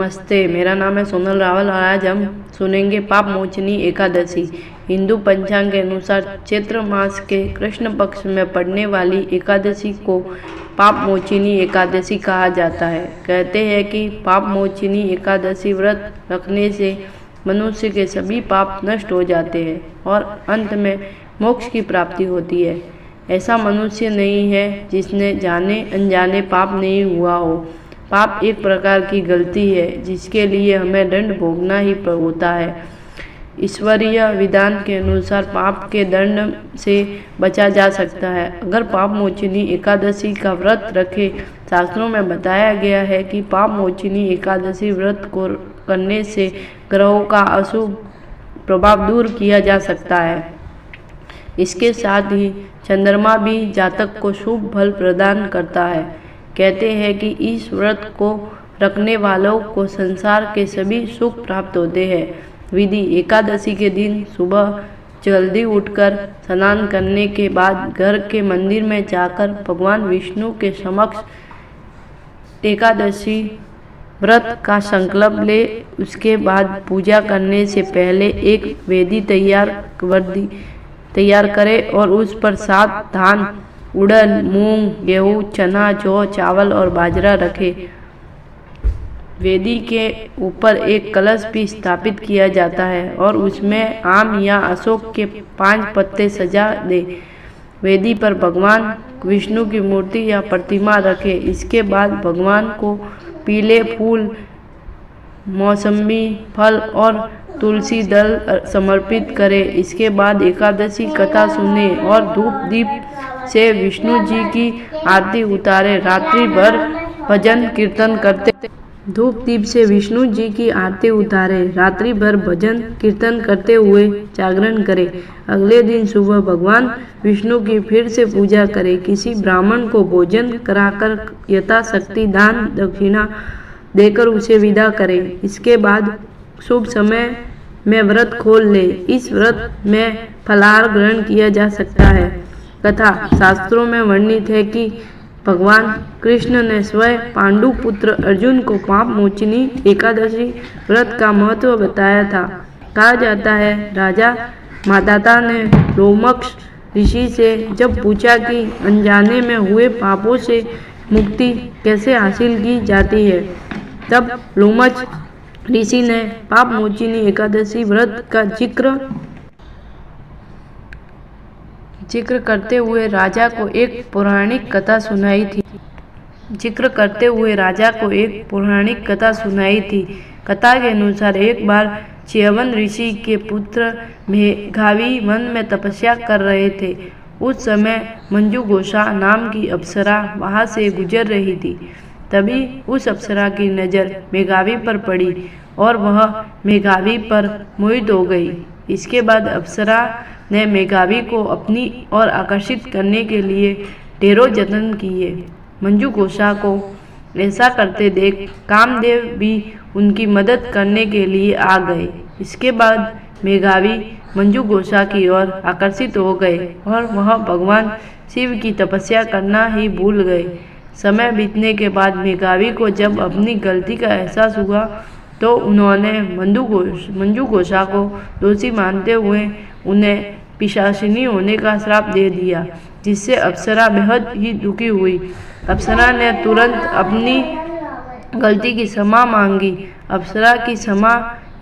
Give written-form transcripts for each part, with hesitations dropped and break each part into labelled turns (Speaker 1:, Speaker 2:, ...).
Speaker 1: नमस्ते, मेरा नाम है सोनल रावल और आज हम सुनेंगे पाप मोचनी एकादशी। हिंदू पंचांग के अनुसार चैत्र मास के कृष्ण पक्ष में पड़ने वाली एकादशी को पाप मोचनी एकादशी कहा जाता है। कहते हैं कि पाप मोचनी एकादशी व्रत रखने से मनुष्य के सभी पाप नष्ट हो जाते हैं और अंत में मोक्ष की प्राप्ति होती है। ऐसा मनुष्य नहीं है जिसने जाने अनजाने पाप नहीं हुआ हो। पाप एक प्रकार की गलती है जिसके लिए हमें दंड भोगना ही होता है। ईश्वरीय विधान के अनुसार पाप के दंड से बचा जा सकता है अगर पाप मोचनी एकादशी का व्रत रखे। शास्त्रों में बताया गया है कि पाप मोचनी एकादशी व्रत को करने से ग्रहों का अशुभ प्रभाव दूर किया जा सकता है। इसके साथ ही चंद्रमा भी जातक को शुभ फल प्रदान करता है। कहते हैं कि इस व्रत को रखने वालों को संसार के सभी सुख प्राप्त होते हैं। विधि: एकादशी के दिन सुबह जल्दी उठकर स्नान करने के बाद घर के मंदिर में जाकर भगवान विष्णु के समक्ष एकादशी व्रत का संकल्प ले। उसके बाद पूजा करने से पहले एक वेदी तैयार करे और उस पर 7 धान, उड़द, मूंग, गेहूँ, चना, जौ, चावल और बाजरा रखे। वेदी के ऊपर एक कलश भी स्थापित किया जाता है और उसमें आम या अशोक के 5 पत्ते सजा दे। वेदी पर भगवान विष्णु की मूर्ति या प्रतिमा रखे। इसके बाद भगवान को पीले फूल, मौसमी फल और तुलसी दल समर्पित करें। इसके बाद एकादशी कथा सुने और धूप दीप से विष्णु जी की आरती उतारे। रात्रि भर भजन कीर्तन करते हुए जागरण करें। अगले दिन सुबह भगवान विष्णु की फिर से पूजा करें। किसी ब्राह्मण को भोजन कराकर यथाशक्ति दान दक्षिणा देकर उसे विदा करें। इसके बाद शुभ समय में व्रत खोल ले। इस व्रत में फलाहार ग्रहण किया जा सकता है। कथा: शास्त्रों में वर्णित है कि भगवान कृष्ण ने स्वयं पांडु पुत्र अर्जुन को पाप मोचनी एकादशी व्रत का महत्व बताया था। कहा जाता है राजा माताता ने लोमक्ष ऋषि से जब पूछा कि अनजाने में हुए पापों से मुक्ति कैसे हासिल की जाती है, तब लोमक्ष ऋषि ने पाप मोचनी एकादशी व्रत का जिक्र करते हुए राजा को एक पौराणिक कथा सुनाई थी। कथा के अनुसार एक बार च्यवन ऋषि के पुत्र मेघावी वन में तपस्या कर रहे थे। उस समय मंजू घोषा नाम की अप्सरा वहां से गुजर रही थी। तभी उस अप्सरा की नज़र मेघावी पर पड़ी और वह मेघावी पर मोहित हो गई। इसके बाद अप्सरा ने मेघावी को अपनी ओर आकर्षित करने के लिए ढेरों यत्न किए। मंजू घोषा को ऐसा करते देख कामदेव भी उनकी मदद करने के लिए आ गए। इसके बाद मेघावी मंजू घोषा की ओर आकर्षित हो गए और वह भगवान शिव की तपस्या करना ही भूल गए। समय बीतने के बाद मेघावी को जब अपनी गलती का एहसास हुआ तो उन्होंने मंजू घोषा को दोषी मानते हुए उन्हें पिशाचिनी होने का श्राप दे दिया, जिससे अप्सरा बेहद ही दुखी हुई। अप्सरा ने तुरंत अपनी गलती की क्षमा मांगी। अप्सरा की क्षमा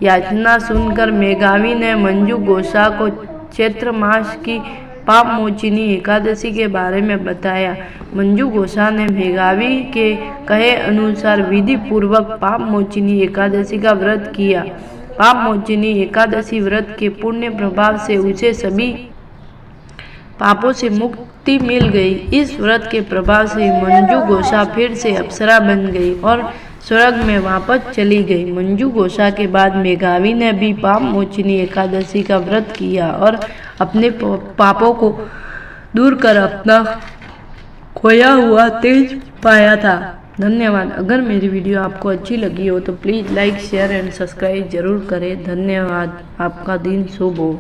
Speaker 1: याचना सुनकर मेघावी ने मंजू घोषा को चैत्र मास की पाप मोचनी एकादशी के बारे में बताया। मंजू घोषा ने मेघावी के कहे अनुसार विधि पूर्वक पाप मोचनी एकादशी का व्रत किया। पाप मोचनी एकादशी व्रत के पुण्य प्रभाव से उसे सभी पापों से मुक्ति मिल गई। इस व्रत के प्रभाव से मंजू घोषा फिर से अप्सरा बन गई और स्वर्ग में वापस चली गई। मंजू घोषा के बाद मेघावी ने भी पाप मोचनी एकादशी का व्रत किया और अपने पापों को दूर कर अपना खोया हुआ तेज पाया था। धन्यवाद। अगर मेरी वीडियो आपको अच्छी लगी हो तो please like, share and subscribe जरूर करें। धन्यवाद। आपका दिन शुभ हो।